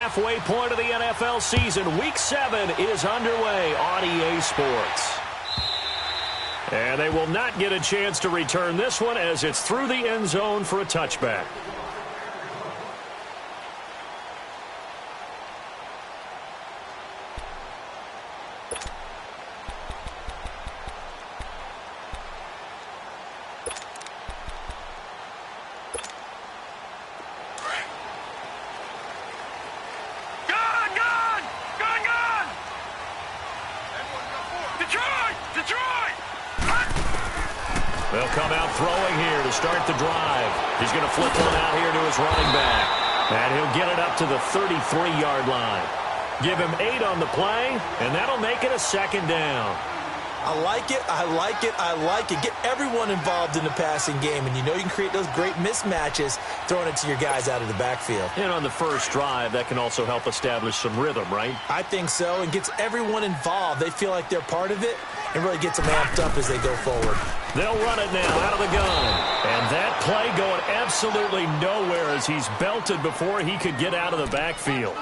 Halfway point of the NFL season. Week 7 is underway on EA Sports. And they will not get a chance to return this one as it's through the end zone for a touchback. They'll come out throwing here to start the drive. He's going to flip one out here to his running back. And he'll get it up to the 33-yard line. Give him 8 on the play, and that'll make it a second down. I like it, I like it, I like it. Get everyone involved in the passing game, and you know you can create those great mismatches throwing it to your guys out of the backfield. And on the first drive, that can also help establish some rhythm, right? I think so, and gets everyone involved. They feel like they're part of it, and really gets them amped up as they go forward. They'll run it now out of the gun. And that play going absolutely nowhere as he's belted before he could get out of the backfield.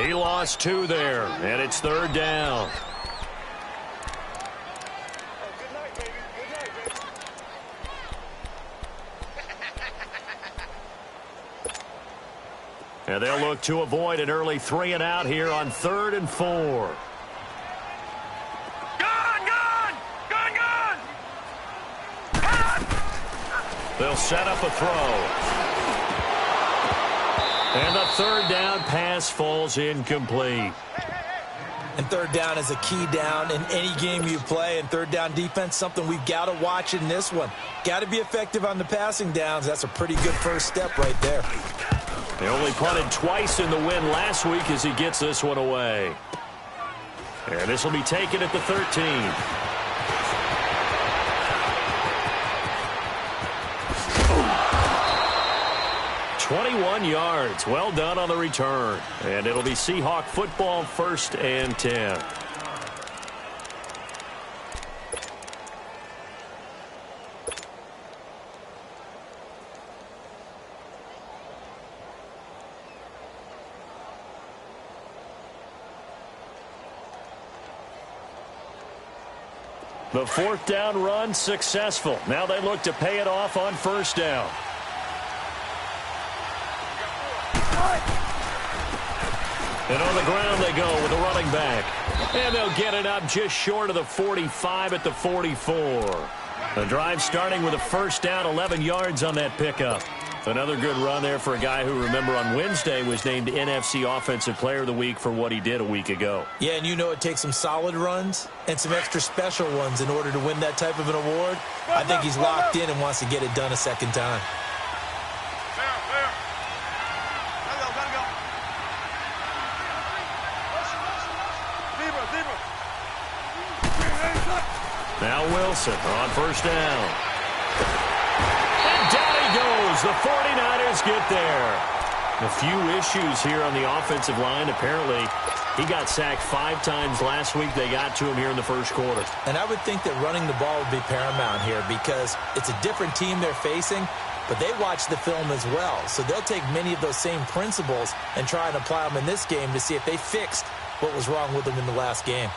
He lost 2 there, and it's third down. And they'll look to avoid an early 3 and out here on 3rd and 4. They'll set up a throw. And the third down pass falls incomplete. And third down is a key down in any game you play. And third down defense, something we've got to watch in this one. Got to be effective on the passing downs. That's a pretty good first step right there. They only punted twice in the win last week as he gets this one away. And this will be taken at the 13. 21 yards. Well done on the return. And it'll be Seahawk football, 1st and 10. The 4th down run successful. Now they look to pay it off on 1st down. And on the ground they go with the running back. And they'll get it up just short of the 45 at the 44. The drive starting with a 1st down, 11 yards on that pickup. Another good run there for a guy who, remember, on Wednesday was named NFC Offensive Player of the Week for what he did a week ago. Yeah, and you know it takes some solid runs and some extra special ones in order to win that type of an award. I think he's locked in and wants to get it done a second time. Now Wilson on 1st down. And down he goes. The 49ers get there. A few issues here on the offensive line. Apparently, he got sacked 5 times last week. They got to him here in the 1st quarter. And I would think that running the ball would be paramount here because it's a different team they're facing, but they watch the film as well. So they'll take many of those same principles and try and apply them in this game to see if they fixed what was wrong with them in the last game.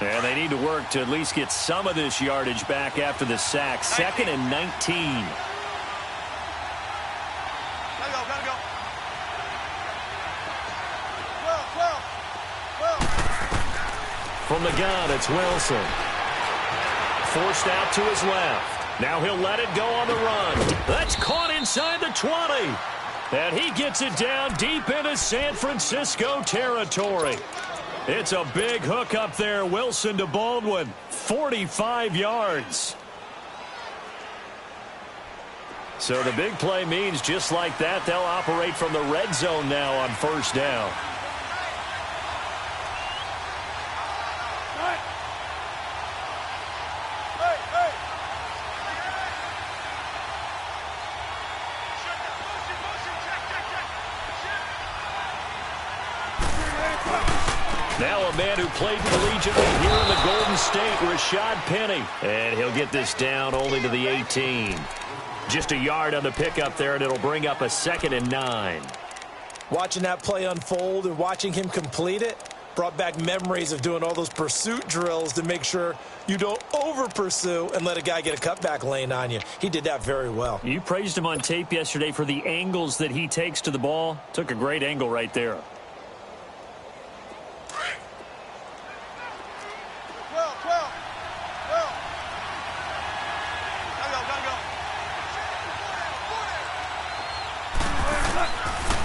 And they need to work to at least get some of this yardage back after the sack. 2nd and 19. From the gun, it's Wilson. Forced out to his left. Now he'll let it go on the run. That's caught inside the 20. And he gets it down deep into San Francisco territory. It's a big hook up there. Wilson to Baldwin. 45 yards. So the big play means just like that, they'll operate from the red zone now on 1st down. Now a man who played collegiately here in the Golden State, Rashad Penny. And he'll get this down only to the 18. Just a yard on the pickup there, and it'll bring up a 2nd and 9. Watching that play unfold and watching him complete it brought back memories of doing all those pursuit drills to make sure you don't over-pursue and let a guy get a cutback lane on you. He did that very well. You praised him on tape yesterday for the angles that he takes to the ball. Took a great angle right there.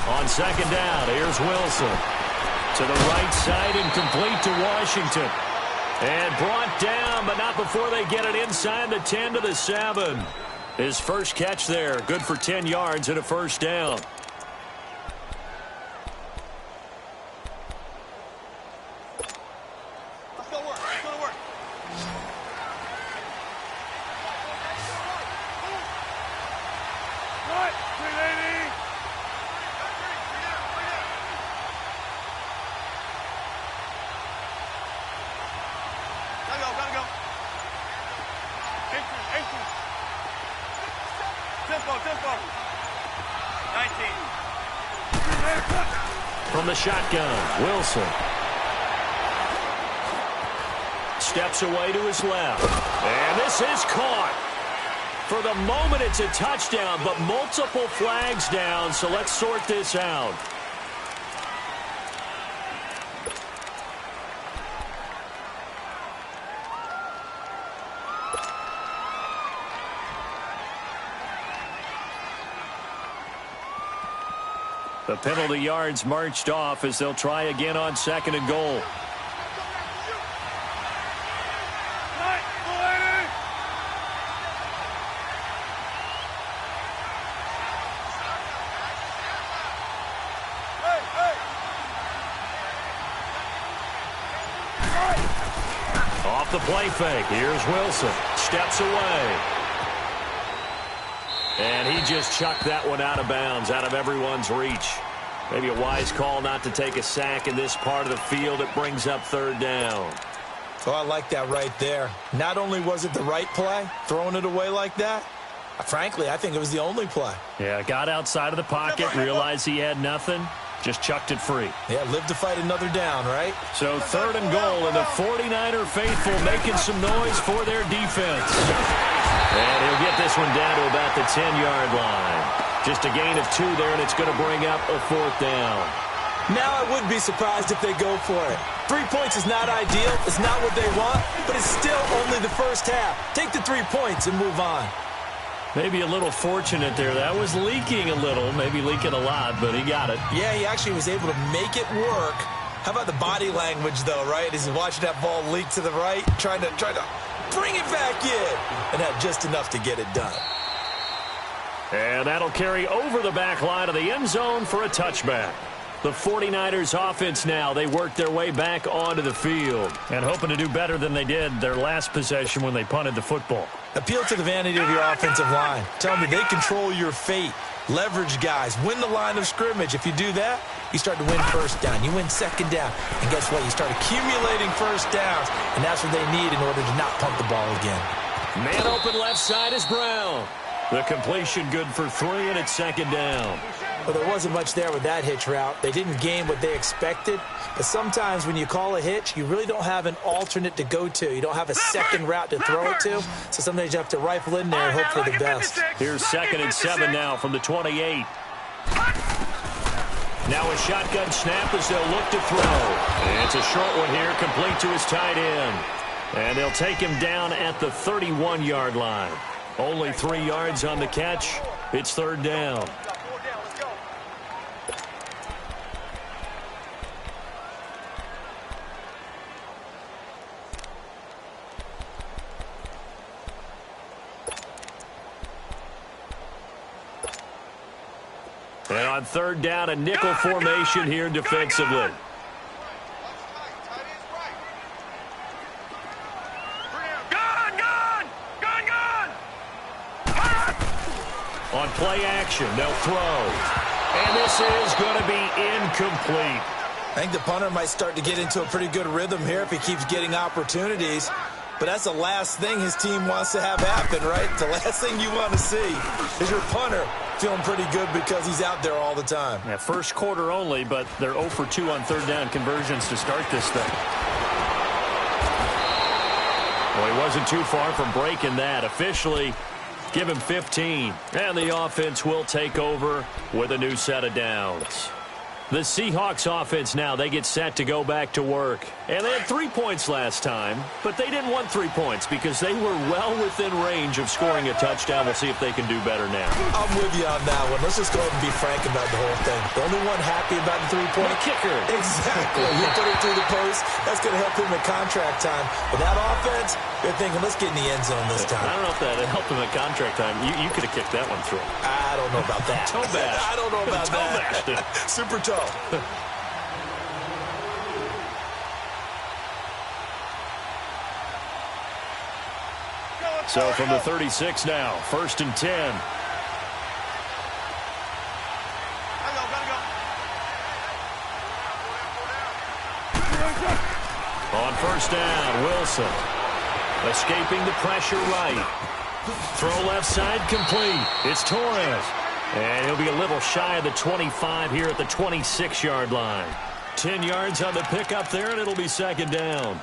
On second down, here's Wilson. To the right side and complete to Washington. And brought down, but not before they get it inside the 10 to the 7. His first catch there, good for 10 yards and a first down. Let's go work. Let's go to work. Right, 380. Gotta go. 18. Tempo. 19. From the shotgun, Wilson. Steps away to his left. And this is caught. For the moment, it's a touchdown, but multiple flags down, so let's sort this out. The penalty yards marched off as they'll try again on second and goal. Off the play fake. Here's Wilson. Steps away. And he just chucked that one out of bounds, out of everyone's reach. Maybe a wise call not to take a sack in this part of the field. It brings up third down. Oh, I like that right there. Not only was it the right play, throwing it away like that, frankly, I think it was the only play. Yeah, got outside of the pocket, realized he had nothing, just chucked it free. Yeah, live to fight another down, right? So third and goal, and the 49er faithful making some noise for their defense. And he'll get this one down to about the 10-yard line. Just a gain of 2 there, and it's going to bring up a fourth down. Now I would be surprised if they go for it. 3 points is not ideal. It's not what they want, but it's still only the first half. Take the 3 points and move on. Maybe a little fortunate there. That was leaking a little, maybe leaking a lot, but he got it. Yeah, he actually was able to make it work. How about the body language, though, right? As he's watching that ball leak to the right, trying to bring it back in, and had just enough to get it done. And that'll carry over the back line of the end zone for a touchback. The 49ers offense now, they work their way back onto the field and hoping to do better than they did their last possession when they punted the football. Appeal to the vanity of your offensive line. Tell me they control your fate. Leverage guys. Win the line of scrimmage. If you do that, you start to win first down. You win second down. And guess what? You start accumulating first downs, and that's what they need in order to not punt the ball again. Man open left side is Brown. The completion good for 3, and it's second down. Well, there wasn't much there with that hitch route. They didn't gain what they expected. But sometimes when you call a hitch, you really don't have an alternate to go to. You don't have a second route to throw it to. So sometimes you have to rifle in there and hope for the best. Here's second and 7 now from the 28. Now a shotgun snap as they'll look to throw. And it's a short one here, complete to his tight end. And they'll take him down at the 31-yard line. Only 3 yards on the catch. It's third down. And on third down, a nickel formation here defensively. On play action, they'll throw. And this is going to be incomplete. I think the punter might start to get into a pretty good rhythm here if he keeps getting opportunities. But that's the last thing his team wants to have happen, right? The last thing you want to see is your punter Feeling pretty good because he's out there all the time. Yeah, first quarter only, but they're 0 for 2 on third down conversions to start this thing. Well, he wasn't too far from breaking that. Officially, give him 15. And the offense will take over with a new set of downs. The Seahawks offense now, they get set to go back to work. And they had 3 points last time, but they didn't want 3 points because they were well within range of scoring a touchdown. We'll see if they can do better now. I'm with you on that one. Let's just go ahead and be frank about the whole thing. The only one happy about the three-point kicker. Exactly. He put it through the post. That's going to help him at contract time. But that offense, they're thinking, let's get in the end zone this time. I don't know if that helped him at contract time. You could have kicked that one through. I don't know about that. Toe bash. I don't know about that. Super toe. So from the 36 now, 1st and 10. On 1st down, Wilson. Escaping the pressure right. Throw left side complete. It's Torres. And he'll be a little shy of the 25 here at the 26-yard line. 10 yards on the pickup there, and it'll be 2nd down.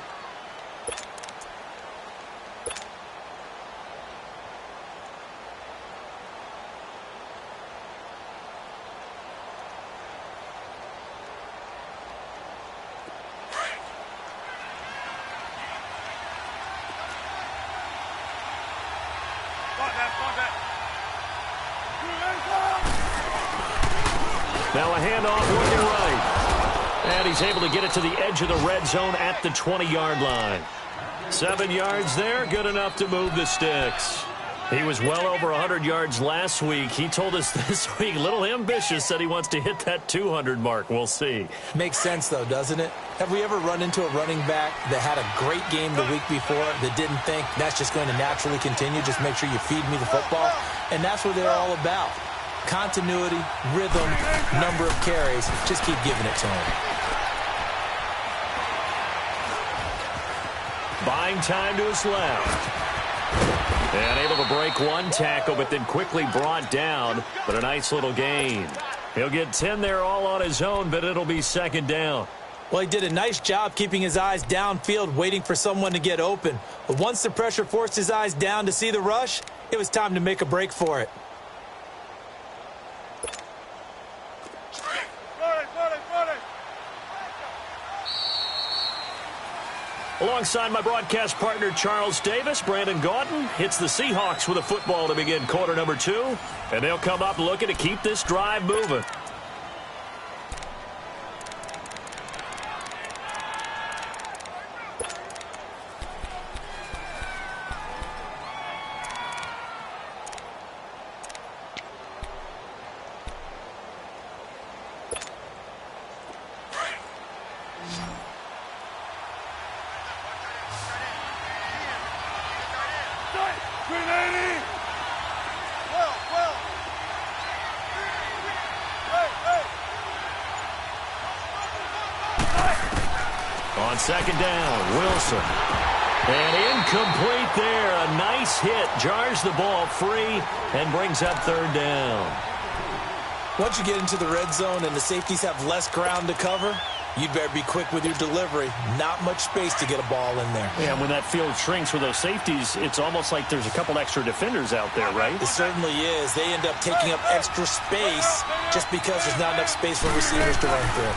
Now a handoff looking right. And he's able to get it to the edge of the red zone at the 20-yard line. 7 yards there, good enough to move the sticks. He was well over 100 yards last week. He told us this week, a little ambitious, said he wants to hit that 200 mark. We'll see. Makes sense, though, doesn't it? Have we ever run into a running back that had a great game the week before that didn't think that's just going to naturally continue? Just make sure you feed me the football. And that's what they're all about. Continuity, rhythm, number of carries. Just keep giving it to him. Buying time to his left. And able to break one tackle, but then quickly brought down. But a nice little gain. He'll get 10 there all on his own, but it'll be 2nd down. Well, he did a nice job keeping his eyes downfield, waiting for someone to get open. But once the pressure forced his eyes down to see the rush, it was time to make a break for it. Alongside my broadcast partner, Charles Davis, Brandon Gaudin hits the Seahawks with a football to begin quarter number 2. And they'll come up looking to keep this drive moving. On 2nd down, Wilson. And incomplete there. A nice hit. Jars the ball free and brings up 3rd down. Once you get into the red zone and the safeties have less ground to cover, you'd better be quick with your delivery. Not much space to get a ball in there. Yeah, when that field shrinks with those safeties, it's almost like there's a couple extra defenders out there, right? It certainly is. They end up taking up extra space just because there's not enough space for receivers to run through.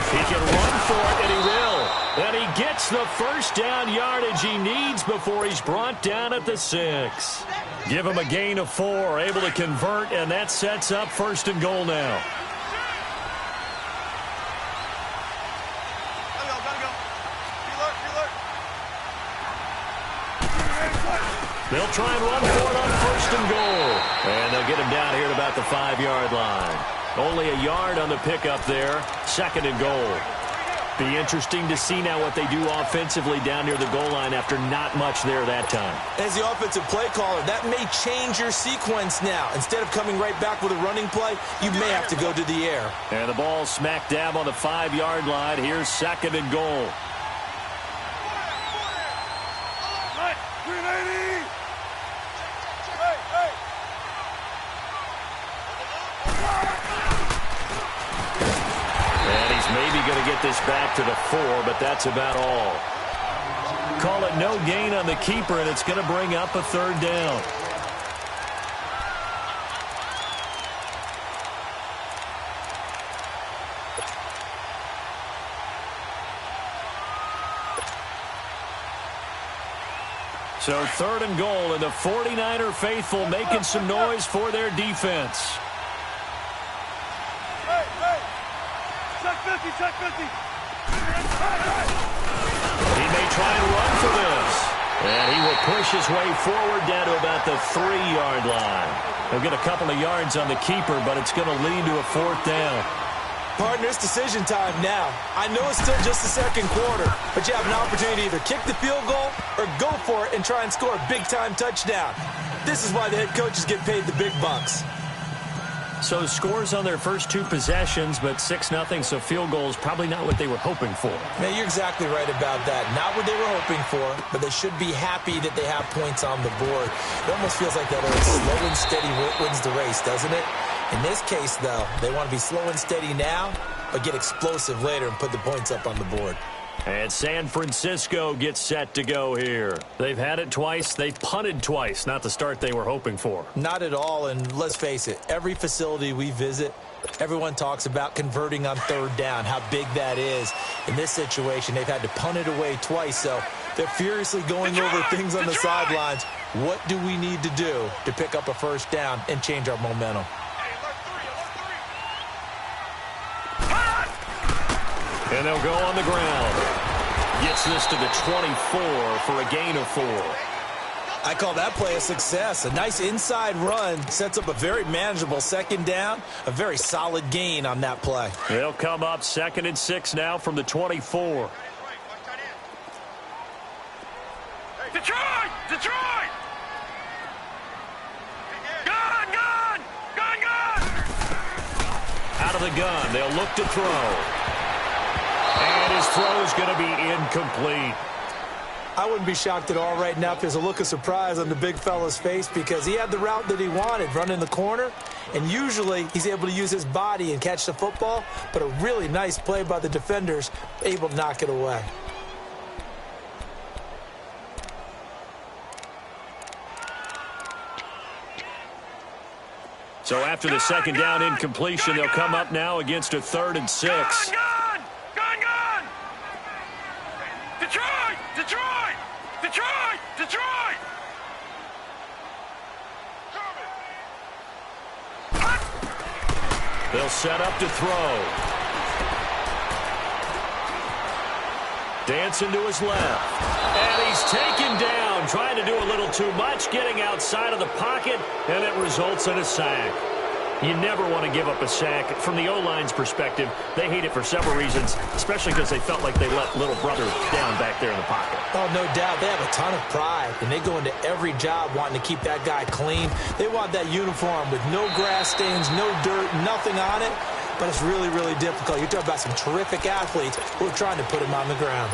He can run for it, and he will. And he gets the 1st down yardage he needs before he's brought down at the 6. Give him a gain of 4, able to convert, and that sets up 1st and goal now. They'll try and run for it on 1st and goal. And they'll get him down here at about the 5-yard line. Only a yard on the pickup there. 2nd and goal. Be interesting to see now what they do offensively down near the goal line after not much there that time. As the offensive play caller, that may change your sequence now. Instead of coming right back with a running play, you may have to go to the air. And the ball smack dab on the 5-yard line. Here's 2nd and goal. maybe going to get this back to the 4, but that's about all. Call it no gain on the keeper, and it's going to bring up a 3rd down. So 3rd and goal, and the 49er faithful making some noise for their defense. Hey! Check 50, check 50. He may try and run for this. And he will push his way forward down to about the 3-yard line. He'll get a couple of yards on the keeper, but it's going to lead to a 4th down. Partner, it's decision time now. I know it's still just the 2nd quarter, but you have an opportunity to either kick the field goal or go for it and try and score a big-time touchdown. This is why the head coaches get paid the big bucks. So scores on their first 2 possessions, but 6-0, so field goal is probably not what they were hoping for. Man, you're exactly right about that. Not what they were hoping for, but they should be happy that they have points on the board. It almost feels like that old slow and steady wins the race, doesn't it? In this case, though, they want to be slow and steady now, but get explosive later and put the points up on the board. And San Francisco gets set to go here. They've had it twice. They've punted twice. Not the start they were hoping for. Not at all, and let's face it, every facility we visit, everyone talks about converting on 3rd down, how big that is. In this situation, they've had to punt it away twice, so they're furiously going over things on the sidelines. What do we need to do to pick up a 1st down and change our momentum? And they'll go on the ground. Gets this to the 24 for a gain of 4. I call that play a success. A nice inside run sets up a very manageable 2nd down. A very solid gain on that play. They'll come up 2nd and 6 now from the 24. Detroit! Detroit! Gun! Out of the gun, they'll look to throw. And his throw is going to be incomplete. I wouldn't be shocked at all right now if there's a look of surprise on the big fella's face because he had the route that he wanted, running the corner, and usually he's able to use his body and catch the football, but a really nice play by the defenders, able to knock it away. So after the 2nd down incompletion, they'll come up now against a 3rd and 6. Gun! Detroit! They'll set up to throw. Dancing to his left. And he's taken down, trying to do a little too much, getting outside of the pocket, and it results in a sack. You never want to give up a sack. From the O-line's perspective, they hate it for several reasons, especially because they felt like they let little brother down back there in the pocket. Oh, no doubt. They have a ton of pride, and they go into every job wanting to keep that guy clean. They want that uniform with no grass stains, no dirt, nothing on it, but it's really, really difficult. You're talking about some terrific athletes who are trying to put him on the ground.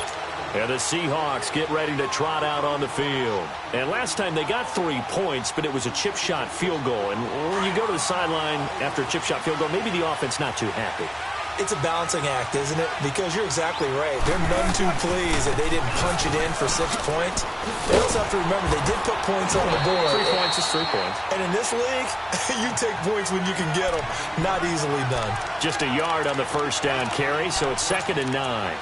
And the Seahawks get ready to trot out on the field. And last time they got 3 points, but it was a chip shot field goal. And when you go to the sideline after a chip shot field goal, maybe the offense not too happy. It's a balancing act, isn't it? Because you're exactly right. They're none too pleased that they didn't punch it in for 6 points. They also have to remember they did put points on the board. 3 points is 3 points. And in this league, you take points when you can get them. Not easily done. Just a yard on the 1st down carry, so it's 2nd and 9.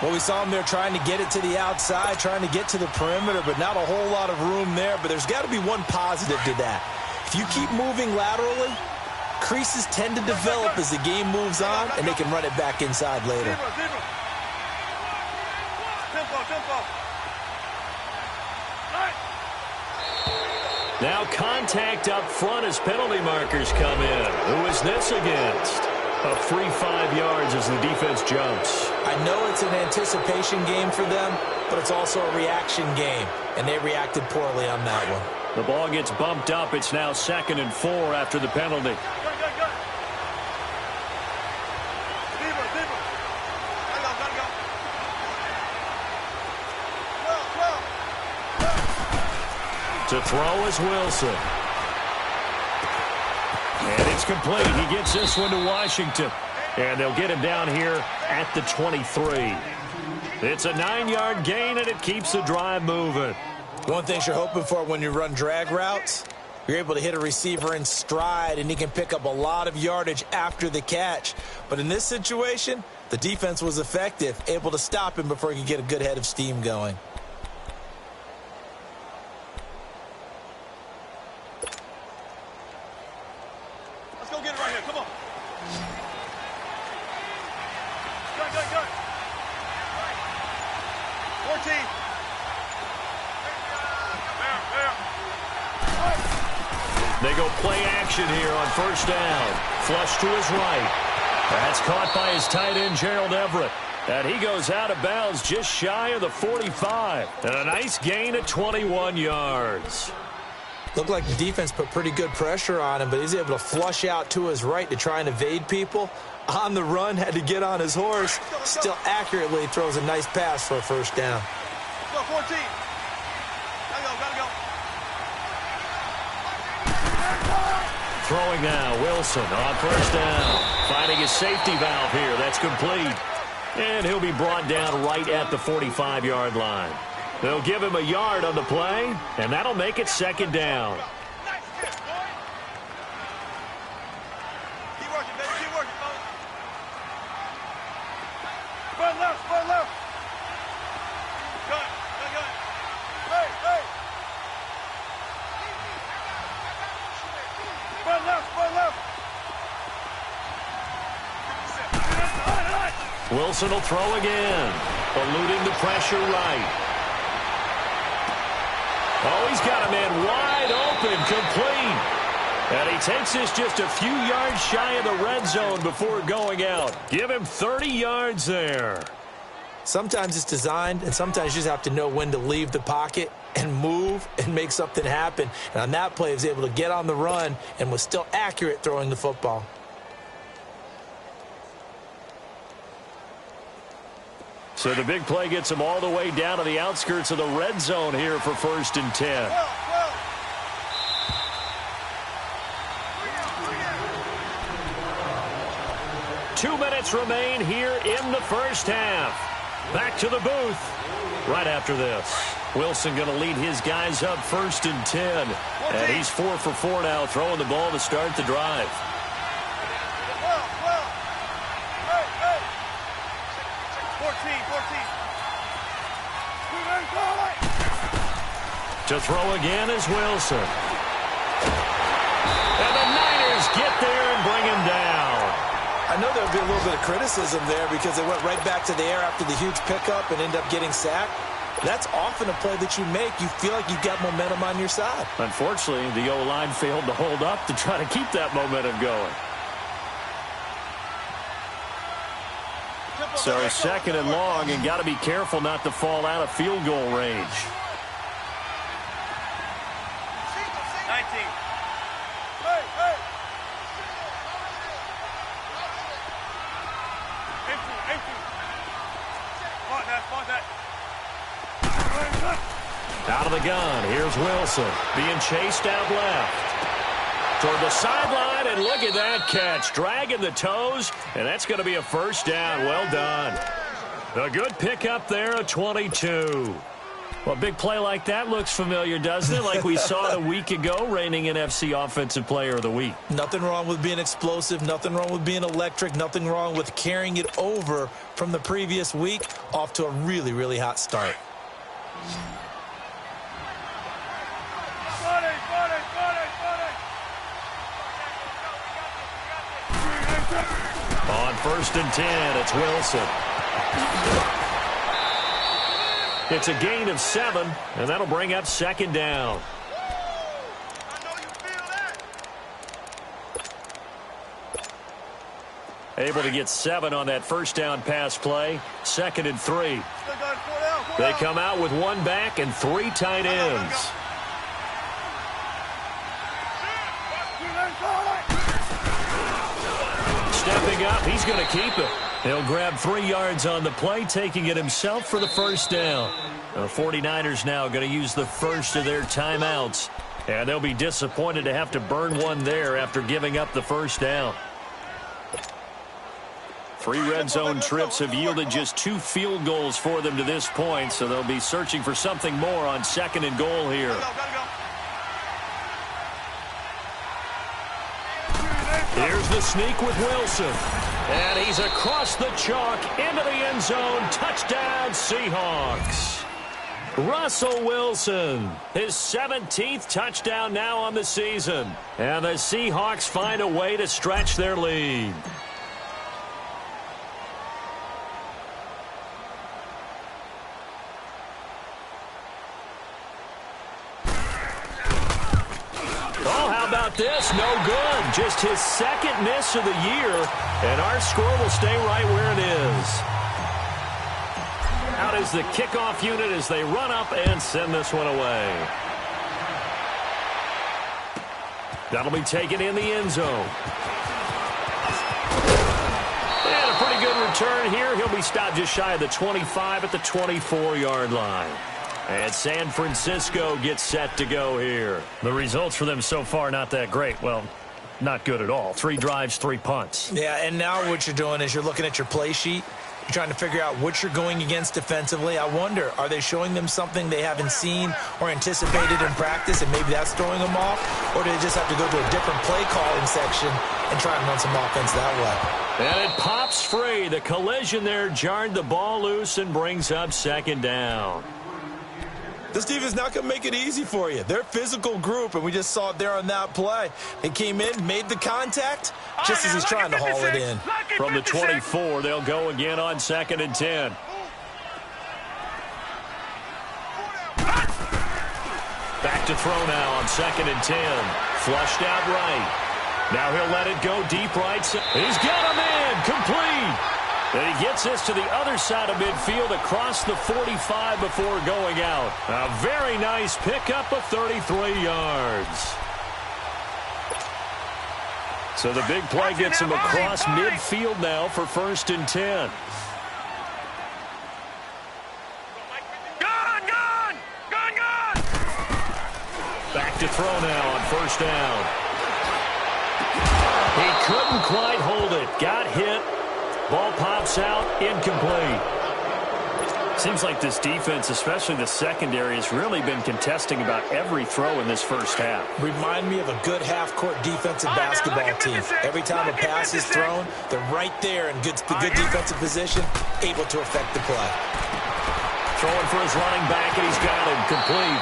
Well, we saw them there trying to get it to the outside, trying to get to the perimeter, but not a whole lot of room there. But there's got to be one positive to that. If you keep moving laterally, creases tend to develop as the game moves on, and they can run it back inside later. Now contact up front as penalty markers come in. Who is this against? A free 5 yards as the defense jumps. I know it's an anticipation game for them, but it's also a reaction game, and they reacted poorly on that one. The ball gets bumped up. It's now 2nd and 4 after the penalty. To throw is Wilson. And it's complete. He gets this one to Washington. And they'll get him down here at the 23. It's a 9-yard gain, and it keeps the drive moving. One thing you're hoping for when you run drag routes, you're able to hit a receiver in stride, and he can pick up a lot of yardage after the catch. But in this situation, the defense was effective, able to stop him before he could get a good head of steam going. Let's go get it right here. Come on. Go. 14. They go play action here on first down. Flush to his right. That's caught by his tight end, Gerald Everett. And he goes out of bounds just shy of the 45. And a nice gain at 21 yards. Looked like the defense put pretty good pressure on him, but he's able to flush out to his right to try and evade people. On the run, had to get on his horse. Still accurately throws a nice pass for a first down. Go, 14. Gotta go. Throwing now, Wilson on first down. Finding his safety valve here. That's complete. And he'll be brought down right at the 45-yard line. They'll give him a yard on the play, and that'll make it second down. Nice hit, boy. Keep working, baby. Keep working, folks. Front left. Gun. Hey. Front left. Wilson will throw again. Eluding the pressure right. Oh, he's got a man wide open, complete. And he takes this just a few yards shy of the red zone before going out. Give him 30 yards there. Sometimes it's designed, and sometimes you just have to know when to leave the pocket and move and make something happen. And on that play, he was able to get on the run and was still accurate throwing the football. So the big play gets him all the way down to the outskirts of the red zone here for 1st and 10. 2 minutes remain here in the first half. Back to the booth right after this. Wilson going to lead his guys up 1st and 10. And he's 4 for 4 now, throwing the ball to start the drive. To throw again is Wilson. And the Niners get there and bring him down. I know there'll be a little bit of criticism there because they went right back to the air after the huge pickup and end up getting sacked. That's often a play that you make. You feel like you've got momentum on your side. Unfortunately, the O-line failed to hold up to try to keep that momentum going. So 2nd and long, and got to be careful not to fall out of field goal range. 19. Hey. Out of the gun, here's Wilson being chased out left. Toward the sideline, and look at that catch. Dragging the toes, and that's going to be a first down. Well done. A good pickup there, a 22. Well, a big play like that looks familiar, doesn't it? Like we saw it a week ago, reigning NFC Offensive Player of the Week. Nothing wrong with being explosive. Nothing wrong with being electric. Nothing wrong with carrying it over from the previous week off to a really, really hot start. On 1st and 10, it's Wilson. It's a gain of 7, and that'll bring up 2nd down. Able to get 7 on that first down pass play. 2nd and 3. They come out with 1 back and 3 tight ends. Stepping up, he's going to keep it. He'll grab 3 yards on the play, taking it himself for the first down. The 49ers now going to use the first of their timeouts. And they'll be disappointed to have to burn one there after giving up the first down. 3 red zone trips have yielded just 2 field goals for them to this point, so they'll be searching for something more on 2nd and goal here. Here's the sneak with Wilson. And he's across the chalk into the end zone. Touchdown, Seahawks. Russell Wilson, his 17th touchdown now on the season. And the Seahawks find a way to stretch their lead. This no good. Just his 2nd miss of the year, and our score will stay right where it is. Out is the kickoff unit as they run up and send this one away. That'll be taken in the end zone. And a pretty good return here. He'll be stopped just shy of the 25 at the 24-yard line. And San Francisco gets set to go here. The results for them so far not that great. Well, not good at all. 3 drives, 3 punts. Yeah, and now what you're doing is you're looking at your play sheet. You're trying to figure out what you're going against defensively. I wonder, are they showing them something they haven't seen or anticipated in practice, and maybe that's throwing them off? Or do they just have to go to a different play calling section and try and run some offense that way? And it pops free. The collision there jarred the ball loose and brings up 2nd down. This defense not going to make it easy for you. They're a physical group, and we just saw it there on that play. They came in, made the contact, just as he's trying to haul it in. From the 24, they'll go again on 2nd and 10. Back to throw now on 2nd and 10. Flushed out right. Now he'll let it go deep right. He's got him in. Complete. And he gets this to the other side of midfield across the 45 before going out. A very nice pickup of 33 yards. So the big play gets him across midfield now for 1st and 10. Back to throw now on 1st down. He couldn't quite hold it. Got hit. Ball pops out, incomplete. Seems like this defense, especially the secondary, has really been contesting about every throw in this first half. Remind me of a good half-court defensive basketball team. Every time a pass is thrown, they're right there in good defensive position, able to affect the play. Throwing for his running back, and he's got him complete.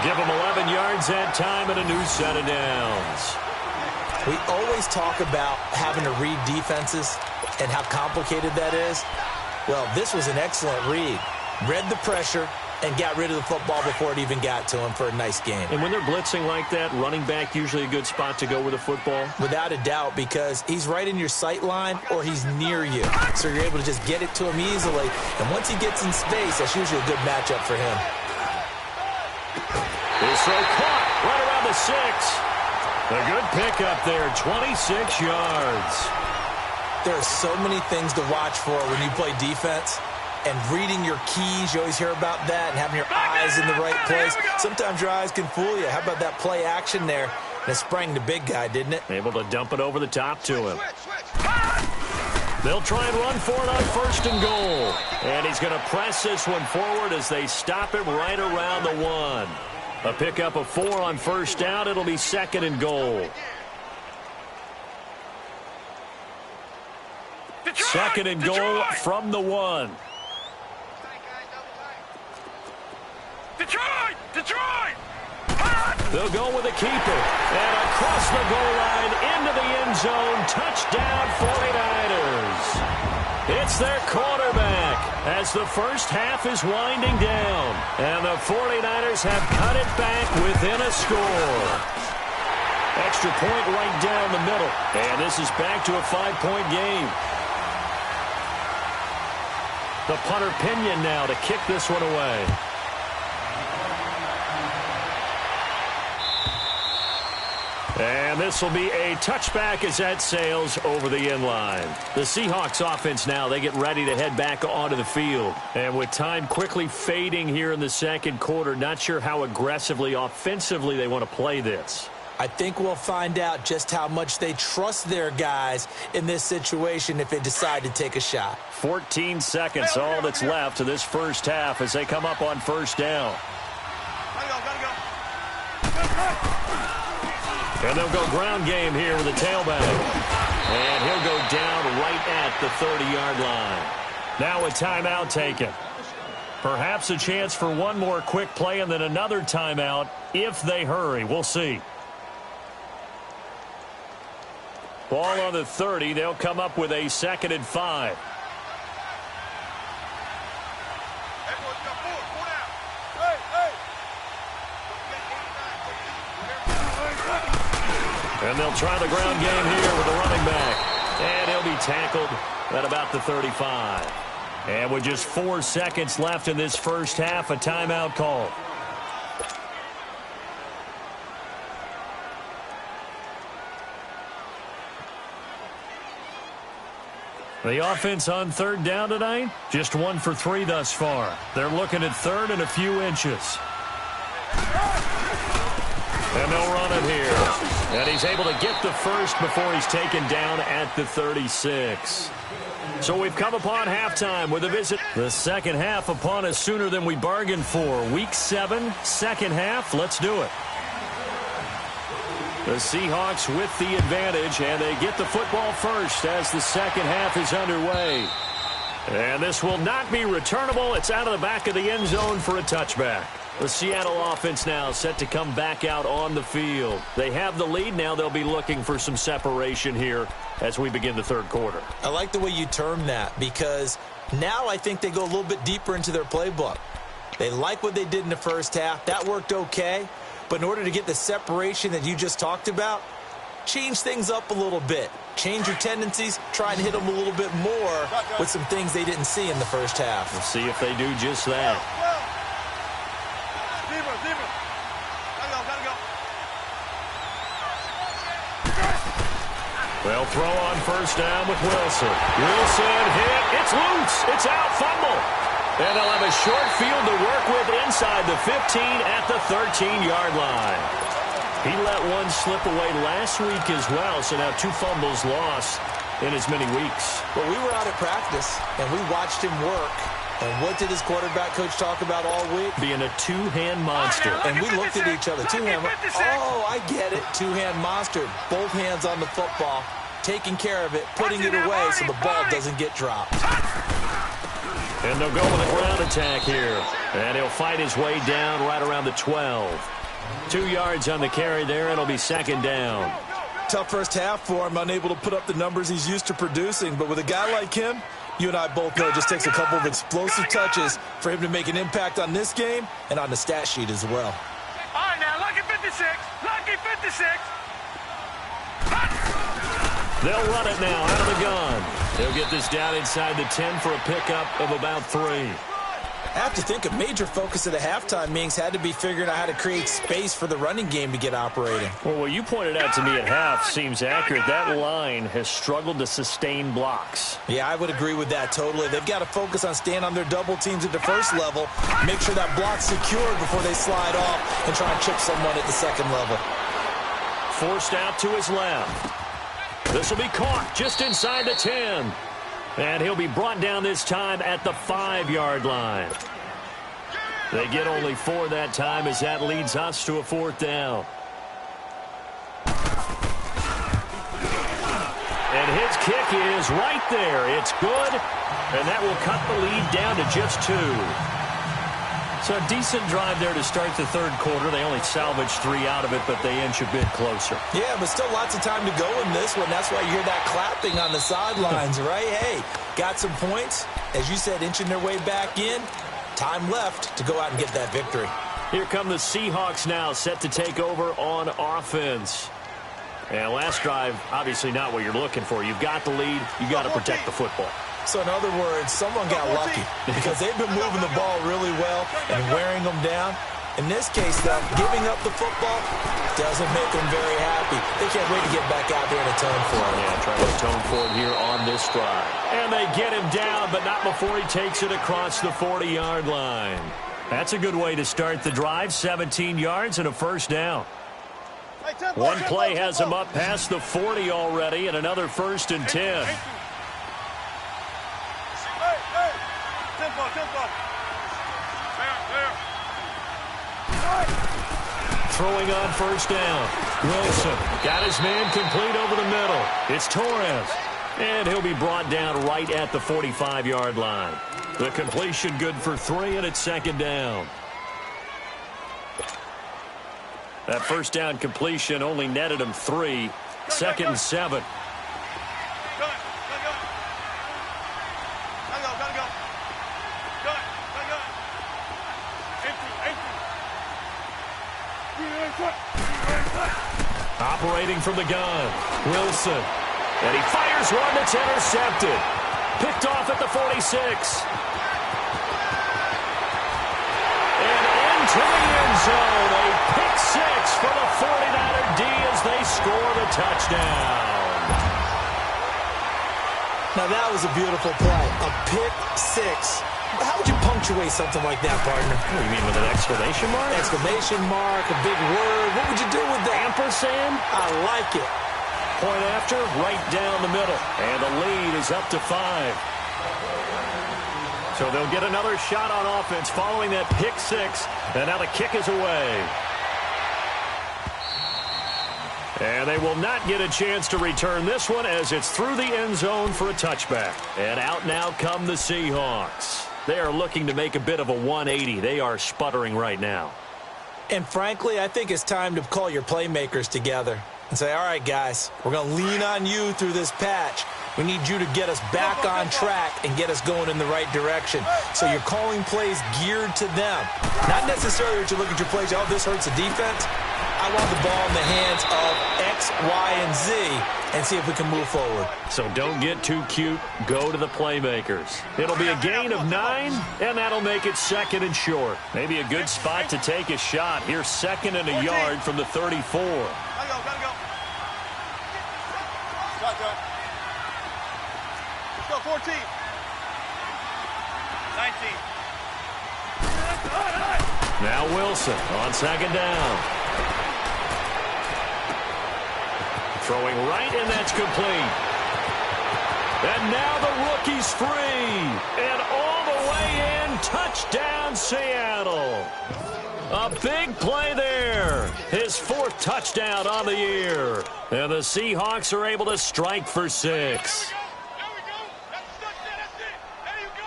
Give him 11 yards that time and a new set of downs. We always talk about having to read defenses and how complicated that is. Well, this was an excellent read. Read the pressure and got rid of the football before it even got to him for a nice game. And when they're blitzing like that, running back usually a good spot to go with a football? Without a doubt, because he's right in your sight line or he's near you. So you're able to just get it to him easily. And once he gets in space, that's usually a good matchup for him. This throw caught right around the 6. A good pickup there, 26 yards. There are so many things to watch for when you play defense. And reading your keys, you always hear about that, and having your eyes in the right place. Sometimes your eyes can fool you. How about that play action there? And it sprang the big guy, didn't it? Able to dump it over the top to him. They'll try and run for it on 1st and goal. And he's going to press this one forward as they stop him right around the 1. A pickup of 4 on 1st down. It'll be 2nd and goal. 2nd and goal from the 1. Detroit! They'll go with a keeper. And across the goal line into the end zone. Touchdown 49ers. It's their quarterback as the first half is winding down. And the 49ers have cut it back within a score. Extra point right down the middle. And this is back to a 5-point game. The punter Pinion now to kick this one away. And this will be a touchback as that sails over the end line. The Seahawks offense now, they get ready to head back onto the field. And with time quickly fading here in the second quarter, not sure how aggressively, offensively they want to play this. I think we'll find out just how much they trust their guys in this situation if they decide to take a shot. 14 seconds, all that's left of this first half as they come up on first down. And they'll go ground game here with the tailback. And he'll go down right at the 30-yard line. Now a timeout taken. Perhaps a chance for one more quick play and then another timeout if they hurry. We'll see. Ball on the 30. They'll come up with a 2nd and 5. And they'll try the ground game here with the running back. And he'll be tackled at about the 35. And with just 4 seconds left in this first half, a timeout call. The offense on 3rd down tonight, just 1 for 3 thus far. They're looking at 3rd and a few inches. And they'll run it here. And he's able to get the first before he's taken down at the 36. So we've come upon halftime with a visit. The second half upon us sooner than we bargained for. Week 7, second half. Let's do it. The Seahawks with the advantage, and they get the football first as the second half is underway. And this will not be returnable. It's out of the back of the end zone for a touchback. The Seattle offense now set to come back out on the field. They have the lead. Now they'll be looking for some separation here as we begin the third quarter. I like the way you term that because now I think they go a little bit deeper into their playbook. They like what they did in the first half. That worked okay. But in order to get the separation that you just talked about, change things up a little bit. Change your tendencies. Try and hit them a little bit more with some things they didn't see in the first half. We'll see if they do just that. They'll throw on first down with Wilson. Wilson hit. It's loose. It's out. Fumble. And they'll have a short field to work with inside the 15 at the 13-yard line. He let one slip away last week as well, so now 2 fumbles lost in as many weeks. Well, we were out at practice, and we watched him work. And what did his quarterback coach talk about all week? Being a 2-hand monster. And we looked at each other. 2-hand. Oh, I get it. 2-hand monster. Both hands on the football, taking care of it, putting it away so the ball doesn't get dropped. And they'll go with a ground attack here. And he'll fight his way down right around the 12. 2 yards on the carry there. It'll be second down. Tough first half for him, unable to put up the numbers he's used to producing. But with a guy like him, you and I both know it just takes a couple of explosive touches for him to make an impact on this game and on the stat sheet as well. All right, now, lucky 56. Lucky 56. They'll run it now out of the gun. They'll get this down inside the 10 for a pickup of about 3. I have to think a major focus of the halftime meetings had to be figuring out how to create space for the running game to get operating. Well, what you pointed out to me at half seems accurate. That line has struggled to sustain blocks. Yeah, I would agree with that totally. They've got to focus on staying on their double teams at the first level, make sure that block's secured before they slide off and try and chip someone at the second level. Forced out to his left. This will be caught just inside the 10. And he'll be brought down this time at the 5-yard line. They get only 4 that time as that leads us to a 4th down. And his kick is right there. It's good. And that will cut the lead down to just 2. So a decent drive there to start the third quarter. They only salvaged 3 out of it, but they inch a bit closer. Yeah, but still lots of time to go in this one. That's why you hear that clapping on the sidelines, right? Hey, got some points. As you said, inching their way back in. Time left to go out and get that victory. Here come the Seahawks now, set to take over on offense. And last drive, obviously not what you're looking for. You've got the lead. You've got to protect the football. So in other words, someone got lucky because they've been moving the ball really well and wearing them down. In this case, though, giving up the football doesn't make them very happy. They can't wait to get back out there and atone for it. Yeah, trying to atone for it here on this drive. And they get him down, but not before he takes it across the 40-yard line. That's a good way to start the drive, 17 yards and a first down. One play has him up past the 40 already, and another 1st and 10. Throwing on 1st down. Wilson got his man complete over the middle. It's Torres. And he'll be brought down right at the 45-yard line. The completion good for 3, and it's 2nd down. That 1st down completion only netted him 3. 2nd and 7. Operating from the gun, Wilson. And he fires one that's intercepted. Picked off at the 46. And into the end zone. A pick 6 for the 49er D as they score the touchdown. Now that was a beautiful play. A pick 6. How would you punctuate something like that, partner? What do you mean, with an exclamation mark? Exclamation mark, a big word. What would you do with that? Ampersand? I like it. Point after, right down the middle. And the lead is up to 5. So they'll get another shot on offense following that pick 6. And now the kick is away. And they will not get a chance to return this one as it's through the end zone for a touchback. And out now come the Seahawks. They are looking to make a bit of a 180. They are sputtering right now. And frankly, I think it's time to call your playmakers together and say, all right, guys, we're going to lean on you through this patch. We need you to get us back on track and get us going in the right direction. So you're calling plays geared to them. Not necessarily that you look at your plays, oh, this hurts the defense. I want the ball in the hands of X, Y, and Z and see if we can move forward. So don't get too cute. Go to the playmakers. It'll be a gain of 9, and that'll make it 2nd and short. Maybe a good spot to take a shot. Here's 2nd and a yard from the 34. Gotta go. Let's go, 14. 19. Now Wilson on 2nd down. Throwing right, and that's complete. And now the rookie's free. And all the way in, touchdown Seattle. A big play there. His 4th touchdown on the year. And the Seahawks are able to strike for 6. There we go. That's it. There you go.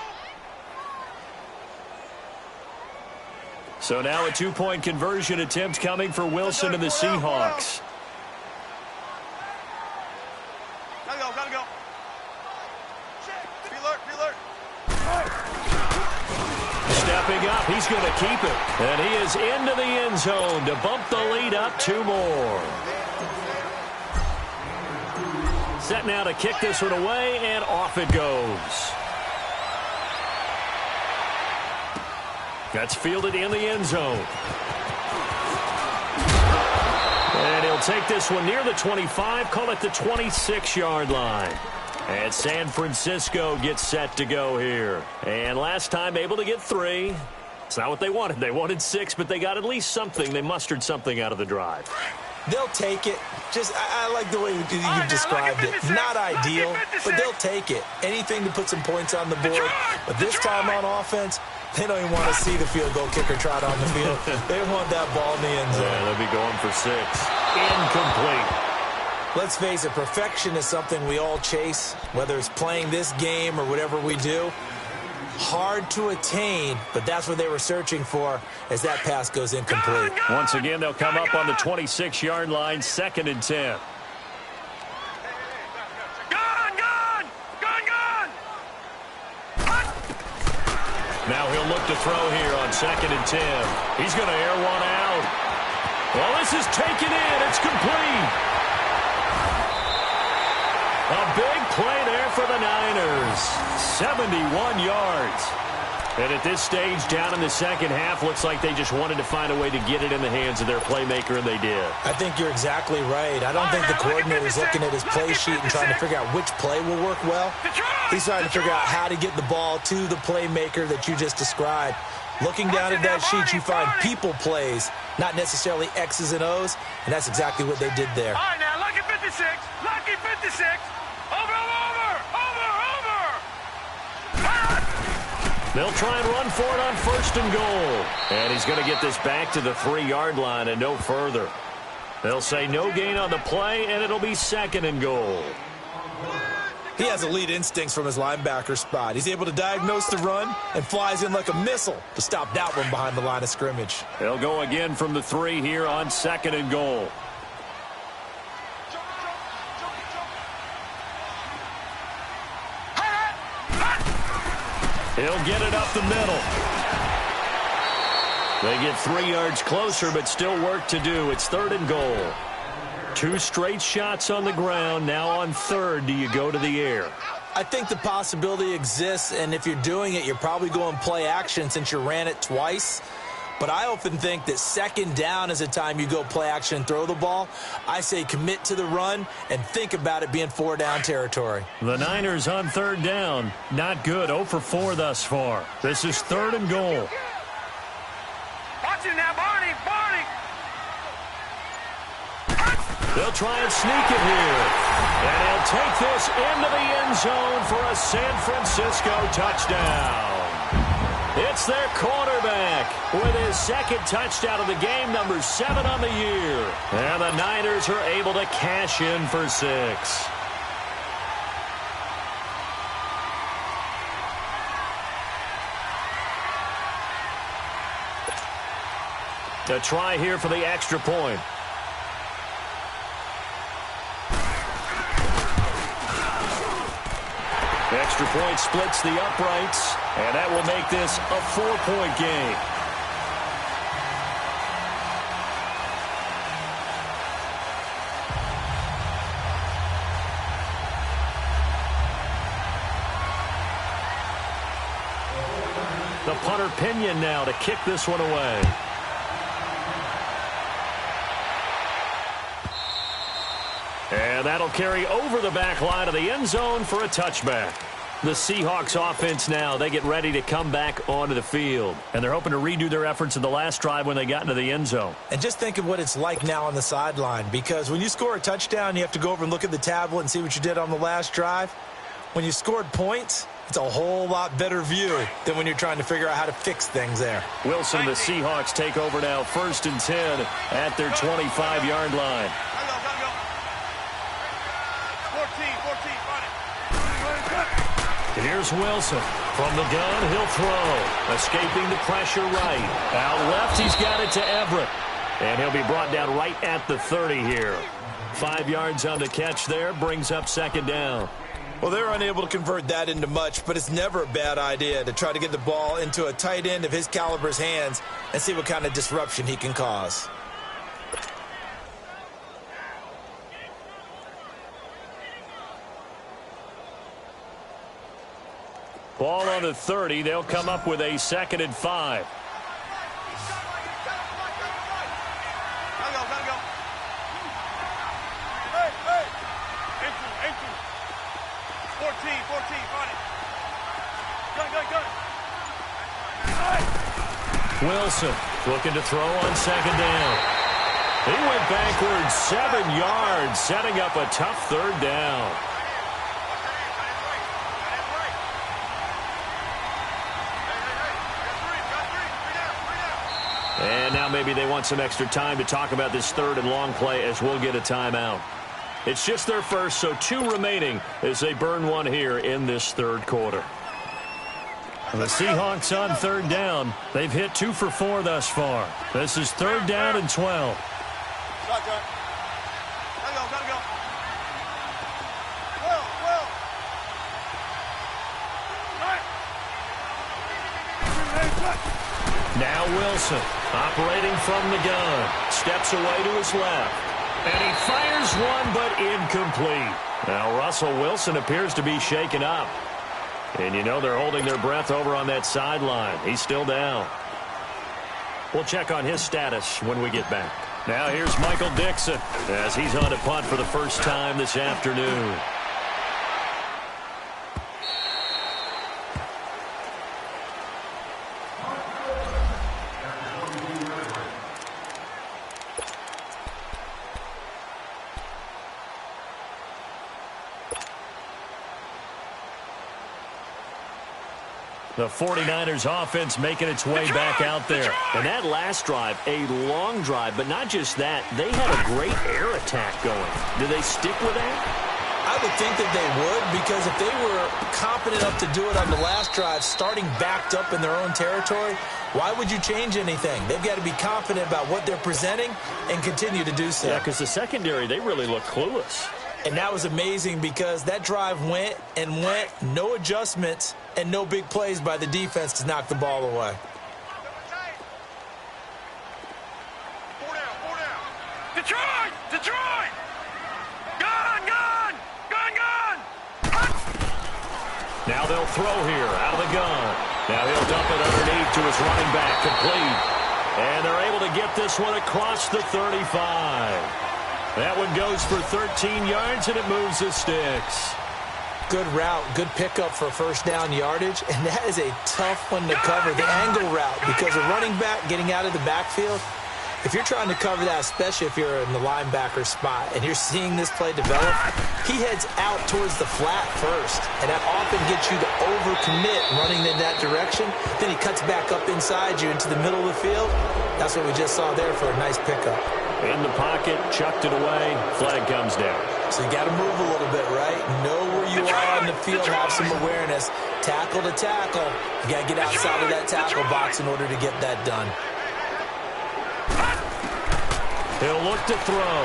So now a 2-point conversion attempt coming for Wilson and the Seahawks. Gotta go. Be alert. Stepping up, he's going to keep it. And he is into the end zone to bump the lead up 2 more. Set now to kick this one away, and off it goes. That's fielded in the end zone. And he'll take this one near the 25, call it the 26-yard line. And San Francisco gets set to go here. And last time able to get 3. It's not what they wanted. They wanted 6, but they got at least something. They mustered something out of the drive. They'll take it. I like the way you described it. Not ideal, but they'll take it. Anything to put some points on the board. But this time on offense, they don't even want to see the field goal kicker trot on the field. They want that ball in the end zone. Yeah, they'll be going for 6. Incomplete. Let's face it, perfection is something we all chase, whether it's playing this game or whatever we do. Hard to attain, but that's what they were searching for as that pass goes incomplete. Once again, they'll come up on the 26-yard line, 2nd and 10. Now he'll look to throw here on 2nd and 10. He's going to air one out. Well, this is taken in. It's complete. A big play there for the Niners. 71 yards. And at this stage, down in the second half, looks like they just wanted to find a way to get it in the hands of their playmaker, and they did. I think you're exactly right. I don't think the coordinator is looking at his play sheet and trying to figure out which play will work well. He's trying to figure out how to get the ball to the playmaker that you just described. Looking down at that sheet, you find people plays, not necessarily X's and O's, and that's exactly what they did there. All right, now, lucky 56. Lucky 56. Over. They'll try and run for it on 1st and goal. And he's going to get this back to the 3-yard line and no further. They'll say no gain on the play, and it'll be 2nd and goal. He has elite instincts from his linebacker spot. He's able to diagnose the run and flies in like a missile to stop that one behind the line of scrimmage. They'll go again from the 3 here on 2nd and goal. He'll get it up the middle. They get 3 yards closer, but still work to do. It's 3rd and goal. 2 straight shots on the ground. Now on 3rd, do you go to the air? I think the possibility exists, and if you're doing it, you're probably going play action since you ran it twice. But I often think that 2nd down is a time you go play action and throw the ball. I say commit to the run and think about it being 4-down territory. The Niners on 3rd down. Not good. 0 for 4 thus far. This is 3rd and goal. Watch it now, Barney. They'll try and sneak it here. And he'll take this into the end zone for a San Francisco touchdown. It's their quarterback with his 2nd touchdown of the game, number 7 on the year. And the Niners are able to cash in for 6. A try here for the extra point. Extra point splits the uprights, and that will make this a 4-point game. The punter Pinion now to kick this one away. And that'll carry over the back line of the end zone for a touchback. The Seahawks offense now, they get ready to come back onto the field. And they're hoping to redo their efforts in the last drive when they got into the end zone. And just think of what it's like now on the sideline, because when you score a touchdown, you have to go over and look at the tablet and see what you did on the last drive. When you scored points, it's a whole lot better view than when you're trying to figure out how to fix things there. Wilson, the Seahawks take over now, 1st and 10 at their 25-yard line. Here's Wilson. From the gun, he'll throw. Escaping the pressure right. Out left, he's got it to Everett. And he'll be brought down right at the 30 here. 5 yards on the catch there, brings up 2nd down. Well, they're unable to convert that into much, but it's never a bad idea to try to get the ball into a tight end of his caliber's hands and see what kind of disruption he can cause. Ball on the 30. They'll come up with a 2nd and 5. Wilson looking to throw on 2nd down. He went backwards 7 yards, setting up a tough 3rd down. And now maybe they want some extra time to talk about this 3rd and long play as we'll get a timeout. It's just their first, so 2 remaining as they burn one here in this 3rd quarter. The Seahawks on 3rd down. They've hit 2 for 4 thus far. This is 3rd down and 12. Now Wilson, operating from the gun, steps away to his left. And he fires one, but incomplete. Now Russell Wilson appears to be shaken up. And you know they're holding their breath over on that sideline. He's still down. We'll check on his status when we get back. Now here's Michael Dixon as he's on to punt for the first time this afternoon. The 49ers offense making its way back out there. And that last drive, a long drive, but not just that. They had a great air attack going. Do they stick with that? I would think that they would, because if they were competent enough to do it on the last drive, starting backed up in their own territory, why would you change anything? They've got to be confident about what they're presenting and continue to do so. Yeah, because the secondary, they really look clueless. And that was amazing because that drive went and went, no adjustments and no big plays by the defense to knock the ball away. Detroit! Detroit! Gun! Gun! Gun! Gun! Now they'll throw here out of the gun. Now he'll dump it underneath to his running back, complete. And they're able to get this one across the 35. That one goes for 13 yards, and it moves the sticks. Good route, good pickup for first down yardage, and that is a tough one to cover, the angle route, because a running back getting out of the backfield, if you're trying to cover that, especially if you're in the linebacker spot, and you're seeing this play develop, he heads out towards the flat first, and that often gets you to overcommit running in that direction. Then he cuts back up inside you into the middle of the field. That's what we just saw there for a nice pickup. In the pocket, chucked it away, flag comes down. So you got to move a little bit, right? Know where you are on the field, have some awareness. Tackle to tackle. You got to get outside of that tackle box in order to get that done. He'll look to throw.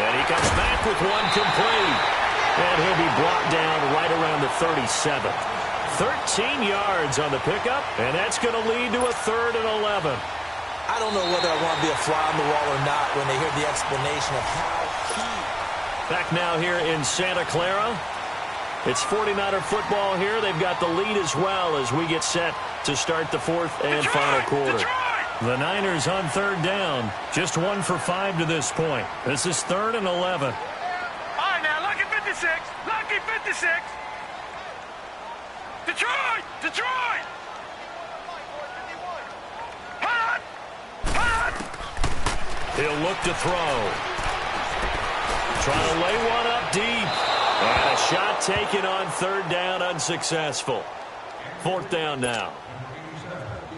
And he comes back with one complete. And he'll be brought down right around the 37. 13 yards on the pickup, and that's going to lead to a 3rd and 11. I don't know whether I want to be a fly on the wall or not when they hear the explanation of how he... Back now here in Santa Clara. It's 49er football here. They've got the lead as well as we get set to start the 4th and final quarter. The Niners on 3rd down. Just 1 for 5 to this point. This is 3rd and 11. All right, now, lucky 56. Lucky 56. Detroit! Detroit! Hot! Hot! He'll look to throw. Trying to lay one up deep. And a shot taken on 3rd down, unsuccessful. 4th down now.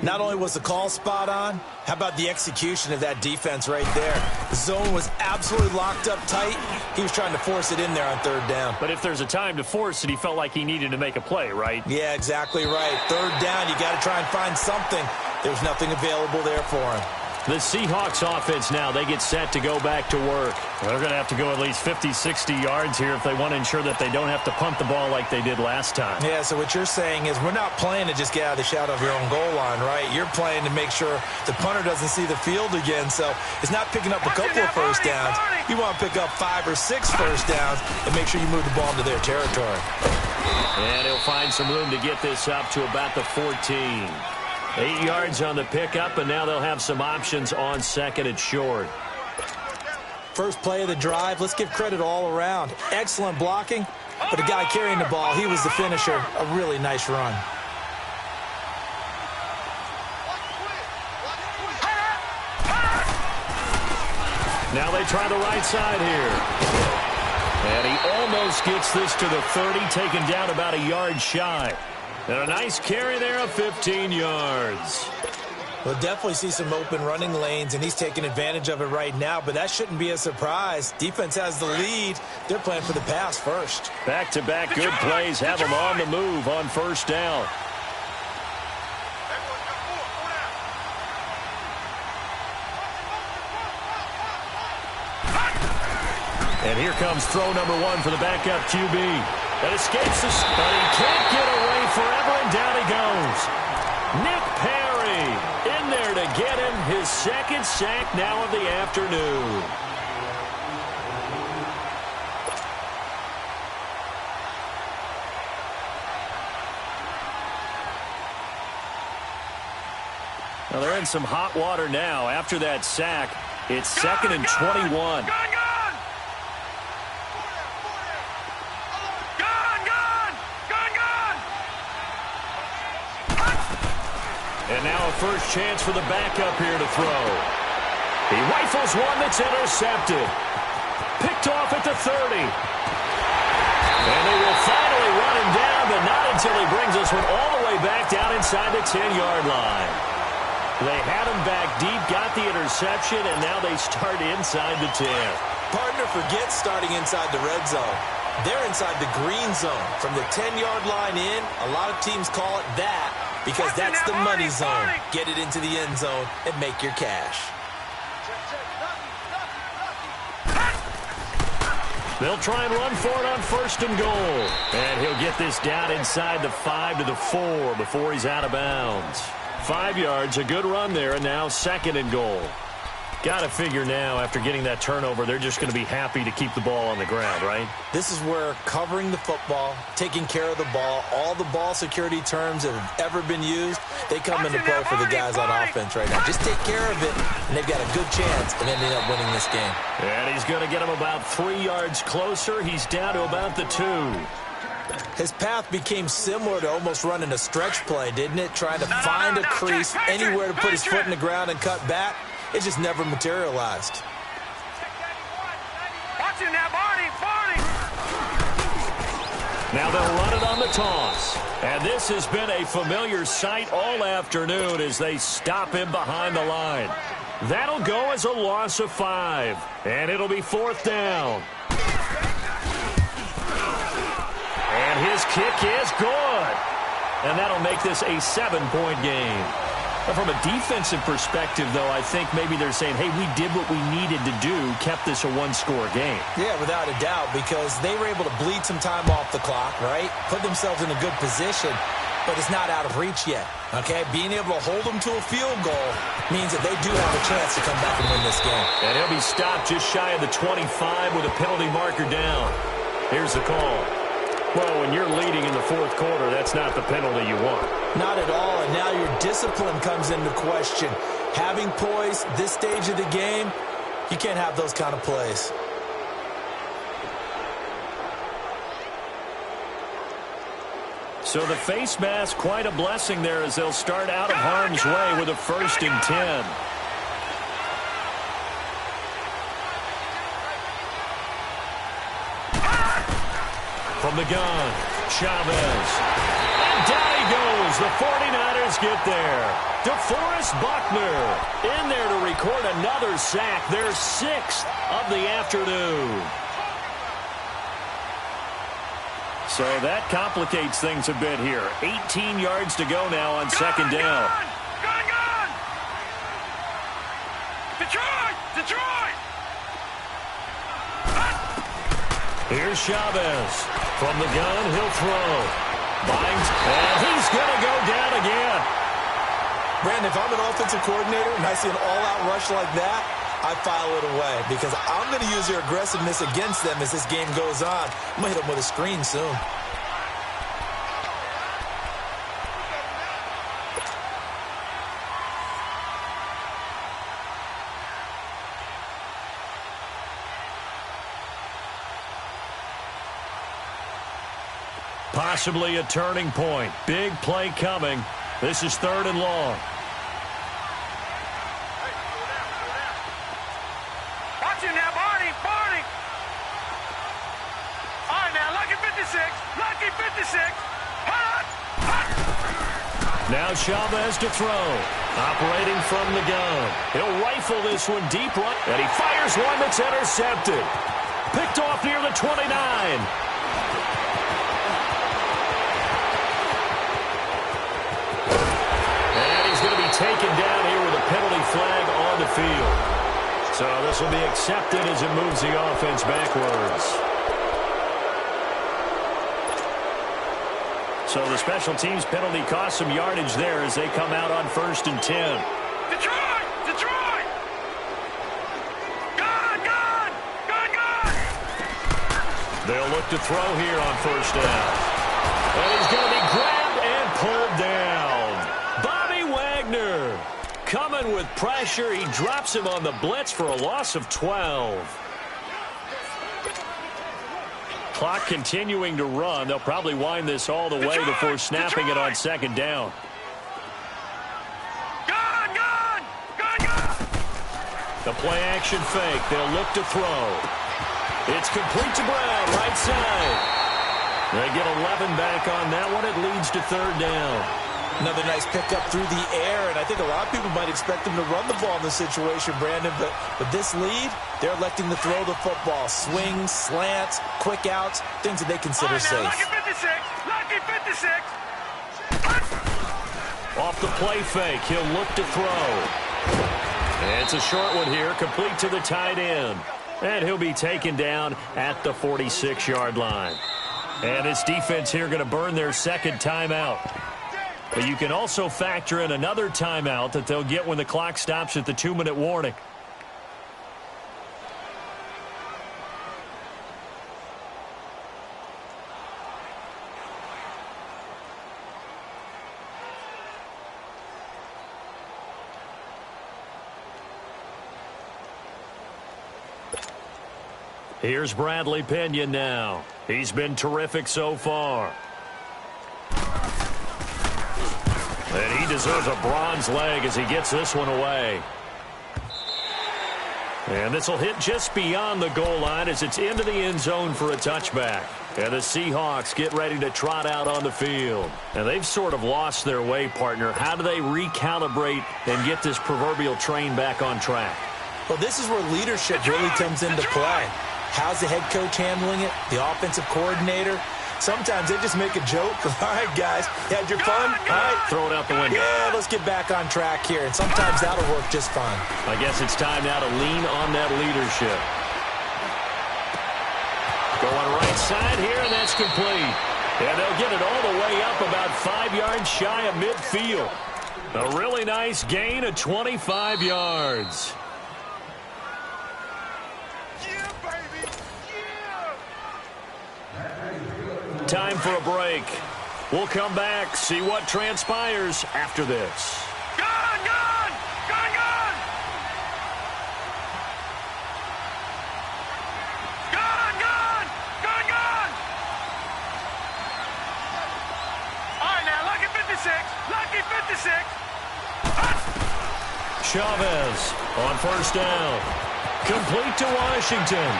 Not only was the call spot on, how about the execution of that defense right there? The zone was absolutely locked up tight. He was trying to force it in there on 3rd down. But if there's a time to force it, he felt like he needed to make a play, right? Yeah, exactly right. 3rd down, you got to try and find something. There was nothing available there for him. The Seahawks offense now, they get set to go back to work. They're going to have to go at least 50, 60 yards here if they want to ensure that they don't have to punt the ball like they did last time. Yeah, so what you're saying is we're not playing to just get out of the shadow of your own goal line, right? You're playing to make sure the punter doesn't see the field again. So it's not picking up a couple of first downs. You want to pick up 5 or 6 first downs and make sure you move the ball into their territory. And he'll find some room to get this up to about the 14. 8 yards on the pickup, and now they'll have some options on 2nd and short. First play of the drive, let's give credit all around. Excellent blocking, but the guy carrying the ball, he was the finisher. A really nice run. Now they try the right side here. And he almost gets this to the 30, taken down about a yard shy. And a nice carry there of 15 yards. We'll definitely see some open running lanes, and he's taking advantage of it right now, but that shouldn't be a surprise. Defense has the lead. They're playing for the pass first. Back-to-back good plays have them on the move on 1st down. And here comes throw number 1 for the backup QB. That escapes the... But he can't get away forever, and down he goes. Nick Perry in there to get him his 2nd sack now of the afternoon. Now they're in some hot water now. After that sack, it's 2nd and 21. And now a first chance for the backup here to throw. He rifles one that's intercepted. Picked off at the 30. And they will finally run him the 10-yard line. They had him back deep, got the interception, and now they start inside the 10. Partner forgets starting inside the red zone. They're inside the green zone. From the 10-yard line in, a lot of teams call it that because that's the money zone. Get it into the end zone and make your cash. They'll try and run for it on 1st and goal. And he'll get this down inside the 5 to the 4 before he's out of bounds. 5 yards, a good run there, and now 2nd and goal. Got to figure now, after getting that turnover, they're just going to be happy to keep the ball on the ground, right? This is where covering the football, taking care of the ball, all the ball security terms that have ever been used, they come into play for the guys on offense right now. Just take care of it, and they've got a good chance of ending up winning this game. And he's going to get him about 3 yards closer. He's down to about the 2. His path became similar to almost running a stretch play, didn't it? Trying to find a crease, anywhere to put his foot in the ground and cut back. It just never materialized. Watch it now, Barney. Now they'll run it on the toss. And this has been a familiar sight all afternoon as they stop him behind the line. That'll go as a loss of 5. And it'll be 4th down. And his kick is good. And that'll make this a 7-point game. From a defensive perspective, though, I think maybe they're saying, hey, we did what we needed to do, kept this a 1-score game. Yeah, without a doubt, because they were able to bleed some time off the clock, right? Put themselves in a good position, but it's not out of reach yet, okay? Being able to hold them to a field goal means that they do have a chance to come back and win this game. And he'll be stopped just shy of the 25 with a penalty marker down. Here's the call. Well, when you're leading in the 4th quarter, that's not the penalty you want. Not at all, and now your discipline comes into question. Having poise this stage of the game, you can't have those kind of plays. So the face mask, quite a blessing there as they'll start out of harm's way with a 1st and 10. From the gun, Chavez. And down he goes. The 49ers get there. DeForest Buckner in there to record another sack. Their 6th of the afternoon. So that complicates things a bit here. 18 yards to go now on 2nd down. Gun! Detroit! Here's Chavez. From the gun, he'll throw. Binds, and he's going to go down again. Brandon, if I'm an offensive coordinator and I see an all-out rush like that, I file it away because I'm going to use their aggressiveness against them as this game goes on. I'm going to hit them with a screen soon. Possibly a turning point. Big play coming. This is 3rd and long. Watch it now, Barney. All right, now, lucky 56. Now Chavez to throw. Operating from the gun. He'll rifle this one deep right. And he fires one that's intercepted. Picked off near the 29. Taken down here with a penalty flag on the field. So this will be accepted as it moves the offense backwards. So the special teams penalty cost some yardage there as they come out on 1st and 10. Detroit! Gun! They'll look to throw here on 1st down. And he's going to be grabbed and pulled down. Coming with pressure. He drops him on the blitz for a loss of 12. Clock continuing to run. They'll probably wind this all the way before snapping it on 2nd down. Gun! The play action fake. They'll look to throw. It's complete to Brown, right side. They get 11 back on that one. It leads to 3rd down. Another nice pickup through the air, and I think a lot of people might expect him to run the ball in this situation, Brandon, but with this lead, they're electing to throw the football. Swings, slants, quick outs, things that they consider safe. Lucky 56! Lucky 56! Off the play fake, he'll look to throw. And it's a short one here, complete to the tight end. And he'll be taken down at the 46-yard line. And this defense here going to burn their second timeout. But you can also factor in another timeout that they'll get when the clock stops at the 2-minute warning. Here's Bradley Pinion now. He's been terrific so far. And he deserves a bronze leg as he gets this one away. And this will hit just beyond the goal line as it's into the end zone for a touchback. And the Seahawks get ready to trot out on the field. And they've sort of lost their way, partner. How do they recalibrate and get this proverbial train back on track? Well, this is where leadership really comes into play. How's the head coach handling it? The offensive coordinator? Sometimes they just make a joke. All right, guys, you had your fun? All right. Throw it out the window. Yeah, let's get back on track here. And sometimes that'll work just fine. I guess it's time now to lean on that leadership. Going right side here, and that's complete. And they'll get it all the way up about 5 yards shy of midfield. A really nice gain of 25 yards. Time for a break. We'll come back, see what transpires after this. Gone! Gone! Gone! Gone! Gone! Gone! Gone! Gone! All right, now, lucky 56. Lucky 56. Chavez on first down. Complete to Washington.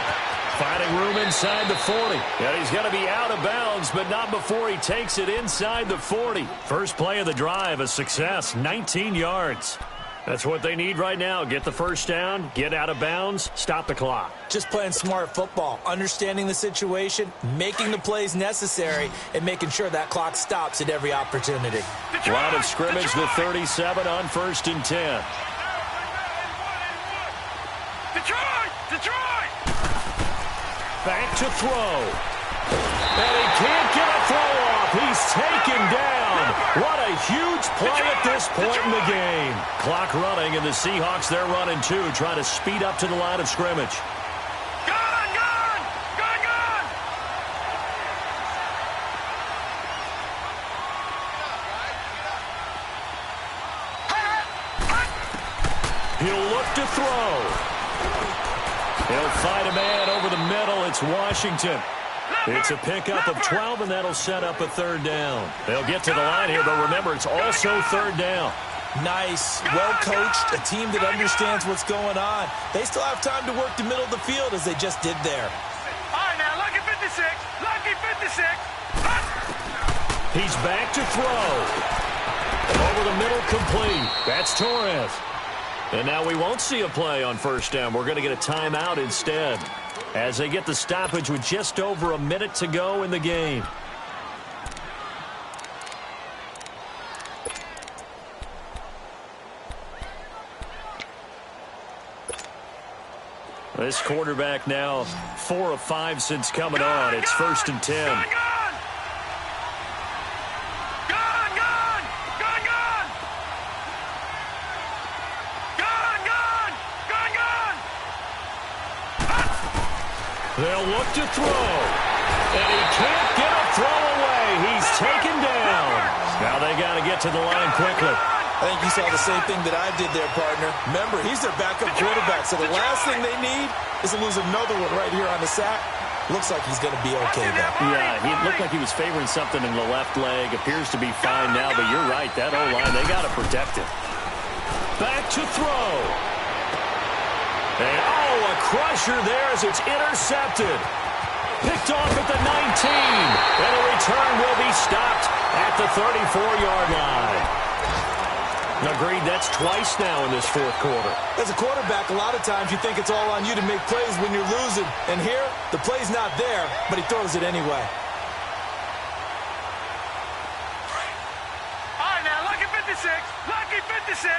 Finding room inside the 40. And he's going to be out of bounds, but not before he takes it inside the 40. First play of the drive, a success, 19 yards. That's what they need right now. Get the first down, get out of bounds, stop the clock. Just playing smart football, understanding the situation, making the plays necessary, and making sure that clock stops at every opportunity. Line of scrimmage, the 37 on 1st and 10. Detroit! Detroit! Back to throw. And he can't get a throw off. He's taken down. What a huge play at this point in the game. Clock running, and the Seahawks, they're running too, trying to speed up to the line of scrimmage. Gone! Gone! Gone! Gone! He'll look to throw. He'll fight a man over the middle. It's Washington. It's a pickup of 12, and that'll set up a third down. They'll get to the line here, but remember, it's also third down. Nice, well-coached, a team that understands what's going on. They still have time to work the middle of the field as they just did there. All right, now, lucky 56. Lucky 56. He's back to throw. Over the middle, complete. That's Torres. And now we won't see a play on first down. We're going to get a timeout instead as they get the stoppage with just over a minute to go in the game. This quarterback now 4 of 5 since coming on. It's 1st and 10. They'll look to throw. And he can't get a throw away. He's taken down. Now they got to get to the line quickly. I think you saw the same thing that I did there, partner. Remember, he's their backup quarterback, so the last thing they need is to lose another one right here on the sack. Looks like he's going to be okay, though. Yeah, he looked like he was favoring something in the left leg. Appears to be fine now, but you're right. That O-line, they got to protect it. Back to throw. And, a crusher there as it's intercepted. Picked off at the 19. And a return will be stopped at the 34-yard line. Agreed, that's twice now in this fourth quarter. As a quarterback, a lot of times you think it's all on you to make plays when you're losing. And here, the play's not there, but he throws it anyway. All right, now, lucky 56. Lucky 56.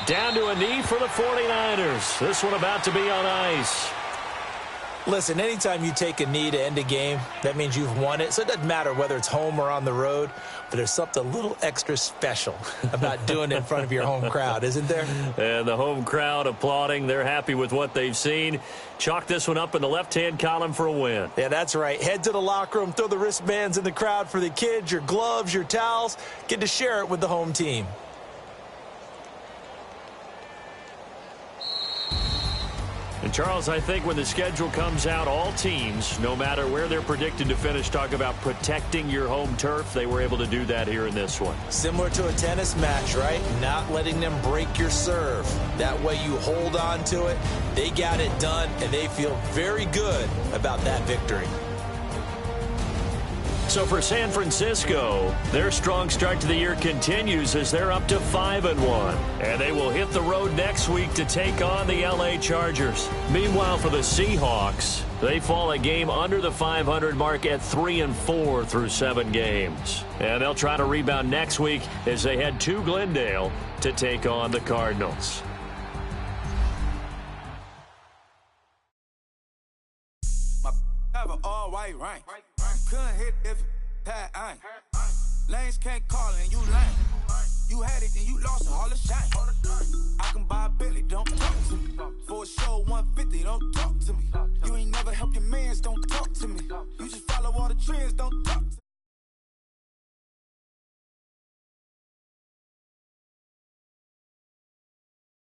Down to a knee for the 49ers. This one about to be on ice. Listen, anytime you take a knee to end a game, that means you've won it. So it doesn't matter whether it's home or on the road, but there's something a little extra special about doing it in front of your home crowd, isn't there? And the home crowd applauding. They're happy with what they've seen. Chalk this one up in the left-hand column for a win. Yeah, that's right. Head to the locker room, throw the wristbands in the crowd for the kids, your gloves, your towels. Get to share it with the home team. And, Charles, I think when the schedule comes out, all teams, no matter where they're predicted to finish, talk about protecting your home turf. They were able to do that here in this one. Similar to a tennis match, right? Not letting them break your serve. That way you hold on to it. They got it done, and they feel very good about that victory. So for San Francisco, their strong start to the year continues as they're up to 5-1. And they will hit the road next week to take on the LA Chargers. Meanwhile, for the Seahawks, they fall a game under the 500 mark at 3-4 through 7 games. And they'll try to rebound next week as they head to Glendale to take on the Cardinals. All white rank. Couldn't hit if had ain't. Lanes can't call and you lame. You had it and you lost it, all the shine. I can buy a Billy, don't talk to me. For a show 150, don't talk to me.